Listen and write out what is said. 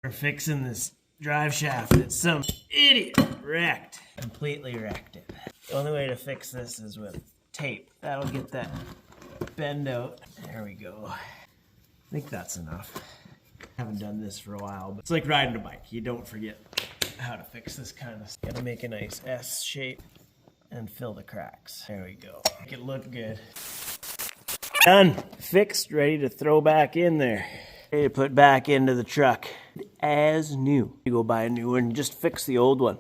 We're fixing this drive shaft that some idiot wrecked. Completely wrecked it. The only way to fix this is with tape. That'll get that bend out. There we go. I think that's enough. Haven't done this for a while, but it's like riding a bike. You don't forget how to fix this kind of stuff. Gotta make a nice S shape and fill the cracks. There we go. Make it look good. Done. Fixed, ready to throw back in there. Ready to put back into the truck. As new. You go buy a new one, just fix the old one.